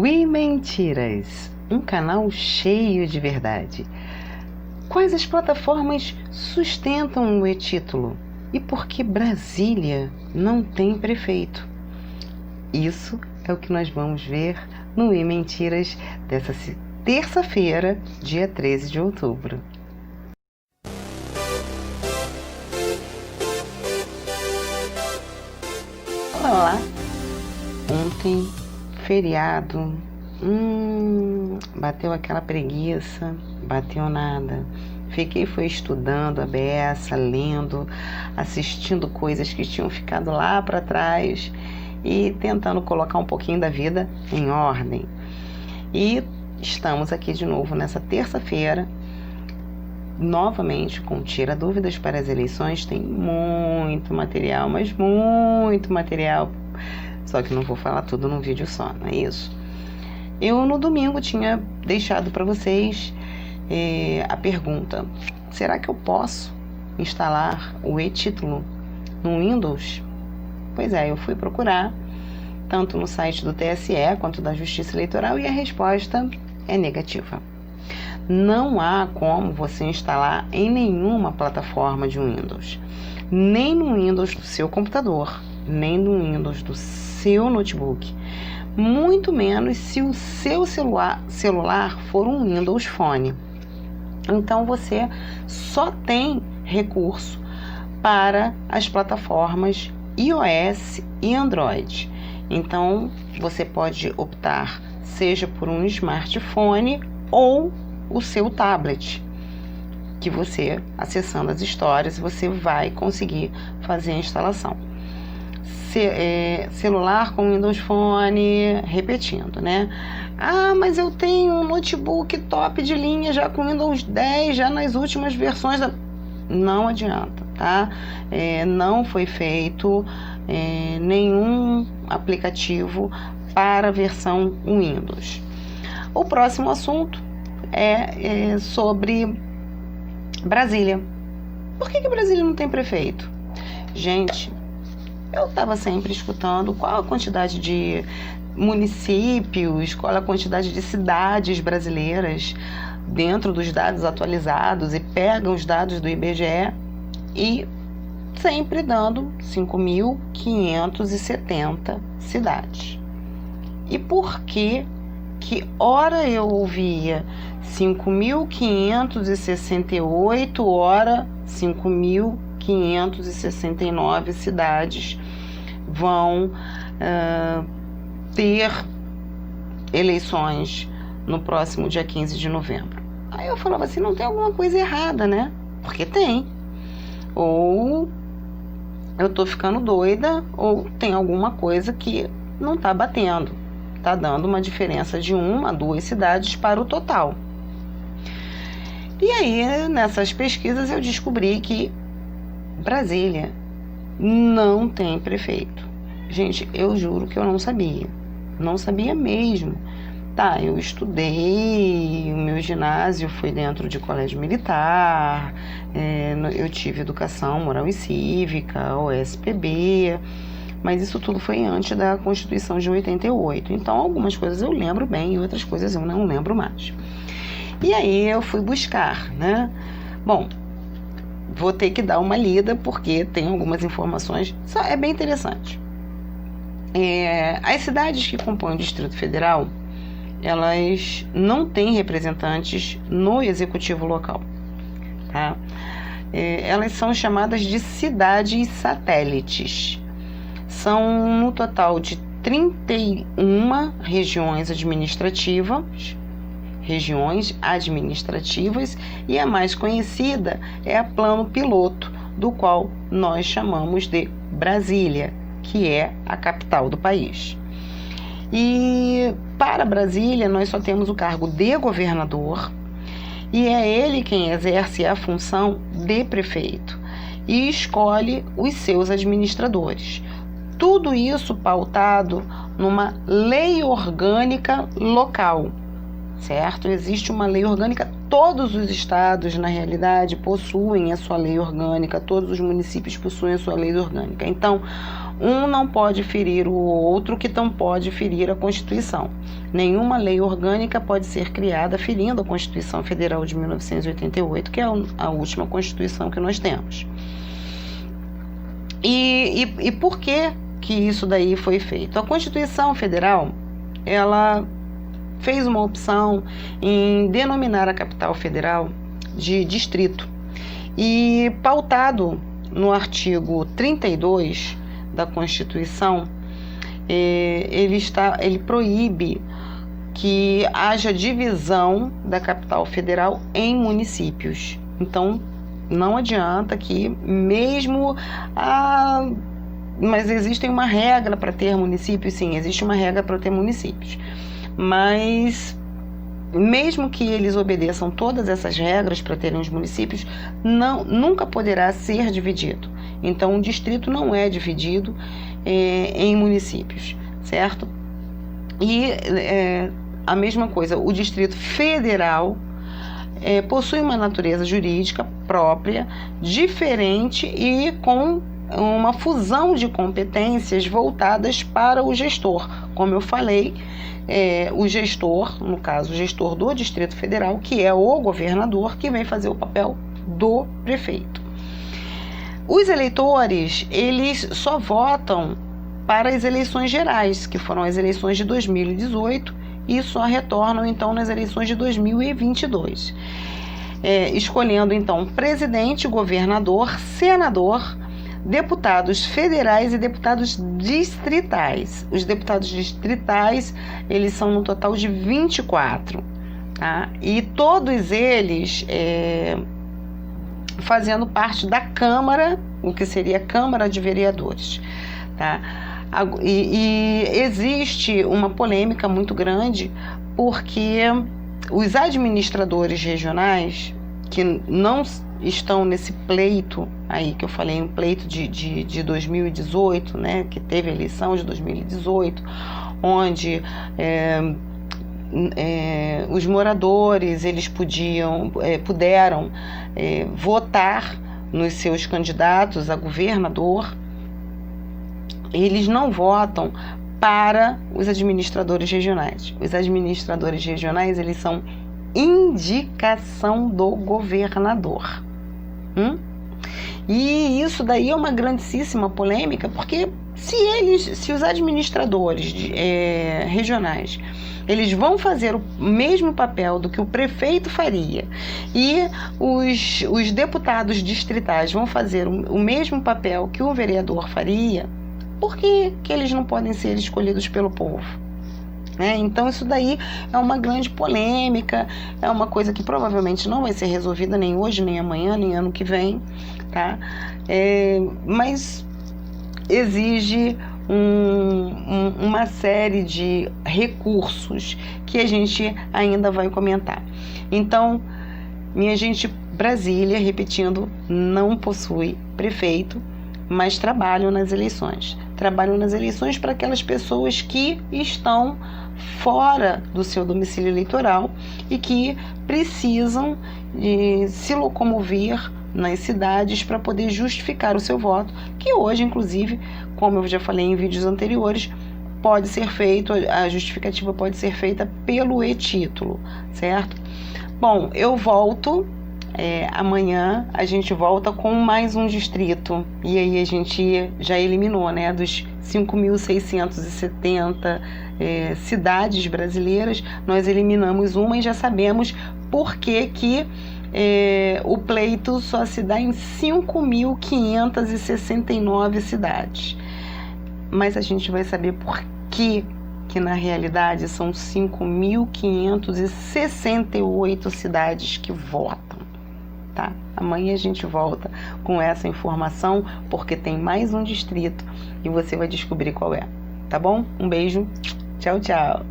Mentiras, um canal cheio de verdade. Quais as plataformas sustentam o e-título? E por que Brasília não tem prefeito? Isso é o que nós vamos ver no Mentiras dessa terça-feira, dia 13 de outubro. Olá! Ontem, feriado, bateu aquela preguiça, bateu nada. Foi estudando a beça, lendo, assistindo coisas que tinham ficado lá para trás e tentando colocar um pouquinho da vida em ordem. E estamos aqui de novo nessa terça-feira, novamente com Tira Dúvidas para as Eleições. Tem muito material, mas muito material. Só que não vou falar tudo num vídeo só, não é isso? Eu no domingo tinha deixado para vocês a pergunta: será que eu posso instalar o e-título no Windows? Pois é, eu fui procurar tanto no site do TSE quanto da Justiça Eleitoral e a resposta é negativa. Não há como você instalar em nenhuma plataforma de Windows, nem no Windows do seu computador, nem no Windows do seu notebook, muito menos se o seu celular for um Windows Phone. Então você só tem recurso para as plataformas iOS e Android. Então você pode optar seja por um smartphone ou o seu tablet, que você, acessando as histórias, você vai conseguir fazer a instalação. Celular com Windows Phone, repetindo, né? Ah, mas eu tenho um notebook top de linha já com Windows 10, já nas últimas versões Não adianta, tá? Não foi feito nenhum aplicativo para a versão Windows. O próximo assunto é sobre Brasília. Por que Brasília não tem prefeito? Gente, eu estava sempre escutando qual a quantidade de municípios, qual a quantidade de cidades brasileiras dentro dos dados atualizados, e pegam os dados do IBGE e sempre dando 5.570 cidades. E por que ora eu ouvia 5.568, ora 5.569 cidades vão ter eleições no próximo dia 15 de novembro? Aí eu falava assim, não tem alguma coisa errada, né? Porque tem. Ou eu tô ficando doida, ou tem alguma coisa que não tá batendo. Tá dando uma diferença de 1 a 2 cidades para o total. E aí, nessas pesquisas, eu descobri que Brasília não tem prefeito. Gente, eu juro que eu não sabia. Não sabia mesmo. Tá, eu estudei, o meu ginásio foi dentro de colégio militar, eu tive educação moral e cívica, OSPB, mas isso tudo foi antes da Constituição de 88. Então, algumas coisas eu lembro bem e outras coisas eu não lembro mais. E aí eu fui buscar, né? Bom, vou ter que dar uma lida porque tem algumas informações, é bem interessante. As cidades que compõem o Distrito Federal, elas não têm representantes no executivo local, tá? Elas são chamadas de cidades satélites. São no total de 31 regiões administrativas, e a mais conhecida é a Plano Piloto, do qual nós chamamos de Brasília, que é a capital do país. E para Brasília nós só temos o cargo de governador, e é ele quem exerce a função de prefeito e escolhe os seus administradores. Tudo isso pautado numa lei orgânica local, certo? Existe uma lei orgânica, todos os estados, na realidade, possuem a sua lei orgânica, todos os municípios possuem a sua lei orgânica. Então, um não pode ferir o outro, que não pode ferir a Constituição. Nenhuma lei orgânica pode ser criada ferindo a Constituição Federal de 1988, que é a última Constituição que nós temos. E por que isso daí foi feito? A Constituição Federal, ela fez uma opção em denominar a capital federal de distrito. E pautado no artigo 32 da Constituição, ele proíbe que haja divisão da capital federal em municípios. Então, não adianta que mesmo mas existe uma regra para ter municípios? Sim, existe uma regra para ter municípios. Mas mesmo que eles obedeçam todas essas regras para terem os municípios, nunca poderá ser dividido. Então, um distrito não é dividido em municípios, certo? E a mesma coisa, o Distrito Federal possui uma natureza jurídica própria, diferente e com uma fusão de competências voltadas para o gestor. Como eu falei, o gestor, no caso, o gestor do Distrito Federal, que é o governador, que vem fazer o papel do prefeito. Os eleitores, eles só votam para as eleições gerais, que foram as eleições de 2018, e só retornam, então, nas eleições de 2022. Escolhendo, então, presidente, governador, senador, deputados federais e deputados distritais. Os deputados distritais, eles são no total de 24, tá? E todos eles fazendo parte da Câmara, o que seria a Câmara de Vereadores, tá? E existe uma polêmica muito grande, porque os administradores regionais, que não estão nesse pleito aí que eu falei, um pleito de 2018, né, que teve a eleição de 2018, onde os moradores, eles puderam votar nos seus candidatos a governador. Eles não votam para os administradores regionais. Os administradores regionais, eles são indicação do governador. E isso daí é uma grandíssima polêmica, porque se os administradores regionais, eles vão fazer o mesmo papel do que o prefeito faria, e os deputados distritais vão fazer o mesmo papel que o vereador faria, por que eles não podem ser escolhidos pelo povo? Então isso daí é uma grande polêmica, é uma coisa que provavelmente não vai ser resolvida nem hoje, nem amanhã, nem ano que vem, tá? Mas exige uma série de recursos que a gente ainda vai comentar. Então, minha gente, Brasília, repetindo, não possui prefeito, mas trabalham nas eleições. Trabalham nas eleições para aquelas pessoas que estão fora do seu domicílio eleitoral e que precisam de se locomover nas cidades para poder justificar o seu voto, que hoje, inclusive, como eu já falei em vídeos anteriores, pode ser feito, a justificativa pode ser feita pelo e-título, certo? Bom, eu volto amanhã, a gente volta com mais um distrito, e aí a gente já eliminou, né, dos 5.670 cidades brasileiras, nós eliminamos uma e já sabemos por que o pleito só se dá em 5.569 cidades. Mas a gente vai saber por que na realidade são 5.568 cidades que votam, tá? Amanhã a gente volta com essa informação, porque tem mais um distrito e você vai descobrir qual é, tá bom? Um beijo, tchau, tchau!